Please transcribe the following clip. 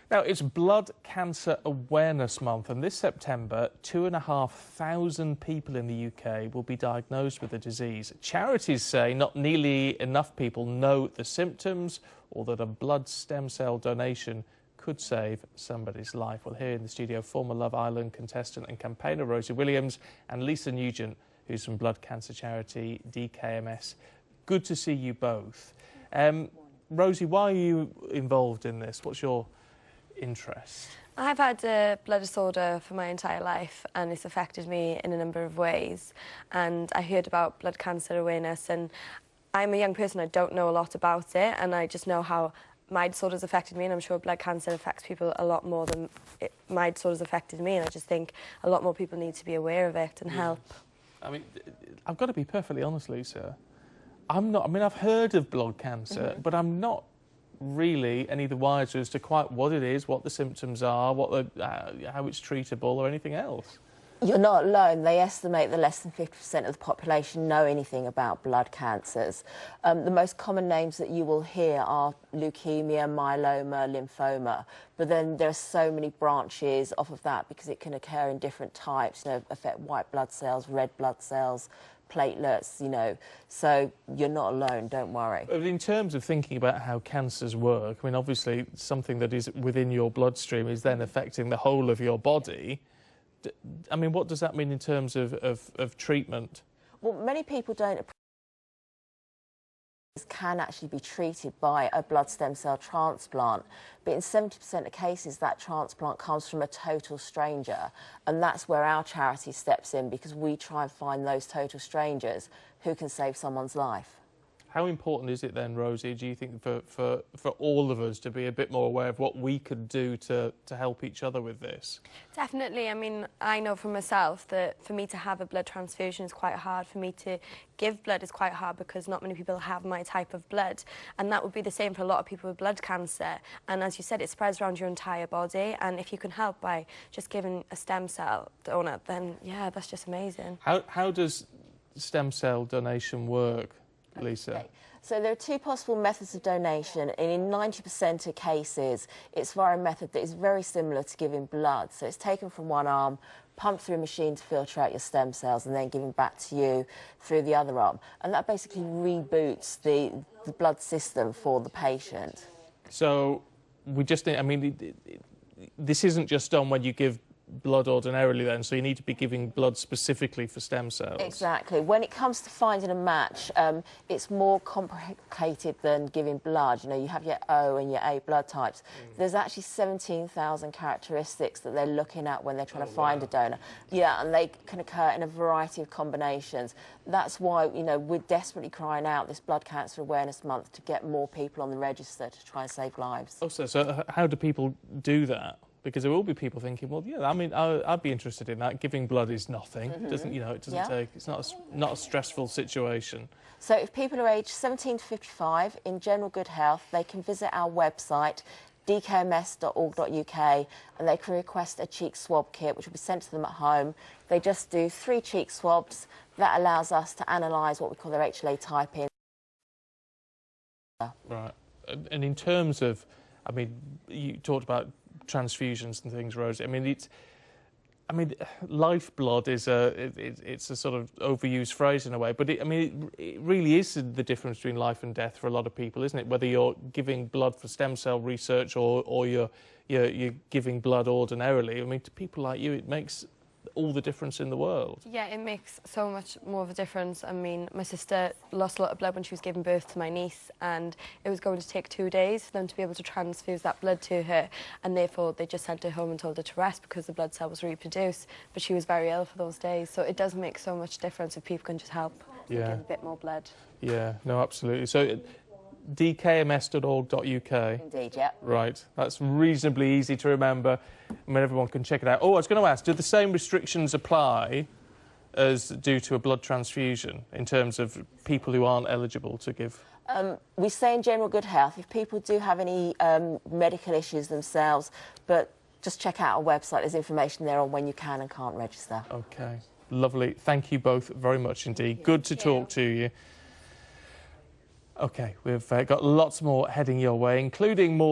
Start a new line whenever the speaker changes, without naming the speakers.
Now, it's Blood Cancer Awareness Month, and this September, 2,500 people in the UK will be diagnosed with the disease. Charities say not nearly enough people know the symptoms or that a blood stem cell donation could save somebody's life. Well, here in the studio, former Love Island contestant and campaigner Rosie Williams and Lisa Nugent, who's from blood cancer charity DKMS. Good to see you both. Rosie, why are you involved in this? What's your interest?
I've had a blood disorder for my entire life and it's affected me in a number of ways, and I heard about blood cancer awareness, and I'm a young person, I don't know a lot about it, and I just know how my disorder's affected me, and I'm sure blood cancer affects people a lot more than my disorder's affected me, and I just think a lot more people need to be aware of it and help.
I mean, I've got to be perfectly honest, Lisa. I've heard of blood cancer, but I'm not really any the wiser as to quite what it is, what the symptoms are, how it's treatable or anything else.
You're not alone. They estimate that less than 50% of the population know anything about blood cancers. The most common names that you will hear are leukemia, myeloma, lymphoma, but then there are so many branches off of that because it can occur in different types, affect white blood cells, red blood cells, platelets, so you're not alone, don't worry.
In terms of thinking about how cancers work, I mean, obviously something that is within your bloodstream is then affecting the whole of your body. I mean, what does that mean in terms of treatment?
Well, many people don't appreciate can actually be treated by a blood stem cell transplant, but in 70% of cases that transplant comes from a total stranger, and that's where our charity steps in, because we try and find those total strangers who can save someone's life.
How important is it then, Rosie, do you think, for all of us to be a bit more aware of what we could do to help each other with this?
Definitely. I mean, I know for myself that for me to have a blood transfusion is quite hard. For me to give blood is quite hard because not many people have my type of blood. And that would be the same for a lot of people with blood cancer. And as you said, it spreads around your entire body. And if you can help by just giving a stem cell donor, then, yeah, that's just amazing.
How does stem cell donation work, Lisa?
Okay. So there are two possible methods of donation, and in 90% of cases it's via a method that is very similar to giving blood. So it's taken from one arm, pumped through a machine to filter out your stem cells, and then given back to you through the other arm. And that basically reboots the blood system for the patient.
So we just, I mean, this isn't just done when you give blood ordinarily then, so you need to be giving blood specifically for stem cells.
Exactly. When it comes to finding a match, it's more complicated than giving blood. You have your O and your A blood types. There's actually 17,000 characteristics that they're looking at when they're trying to find a donor. Yeah, and they can occur in a variety of combinations. That's why, we're desperately crying out this Blood Cancer Awareness Month to get more people on the register to try and save lives.
Also, so how do people do that? Because there will be people thinking, well, yeah, I mean, I'd be interested in that. Giving blood is nothing. It doesn't, it doesn't take. It's not a stressful situation.
So if people are aged 17 to 55 in general good health, they can visit our website, dkms.org.uk, and they can request a cheek swab kit, which will be sent to them at home. They just do 3 cheek swabs. That allows us to analyse what we call their HLA typing.
Right. And in terms of, I mean, you talked about transfusions and things, Rosie. I mean, lifeblood is it's a sort of overused phrase in a way, but it really is the difference between life and death for a lot of people, isn't it? Whether you're giving blood for stem cell research or you're giving blood ordinarily. I mean, to people like you, it makes all the difference in the world.
Yeah, it makes so much more of a difference. I mean, my sister lost a lot of blood when she was giving birth to my niece, and it was going to take 2 days for them to be able to transfuse that blood to her, and therefore they just sent her home and told her to rest because the blood cell was reproduced, but she was very ill for those days. So it does make so much difference if people can just help give a bit more blood.
Yeah, no, absolutely. So dkms.org.uk.
Indeed, yeah.
Right, that's reasonably easy to remember. I mean, everyone can check it out. Oh, I was going to ask, do the same restrictions apply as due to a blood transfusion in terms of people who aren't eligible to give?
We say in general good health, if people do have any medical issues themselves, but just check out our website. There's information there on when you can and can't register.
OK, lovely. Thank you both very much indeed. Good to talk to you. OK, we've got lots more heading your way, including more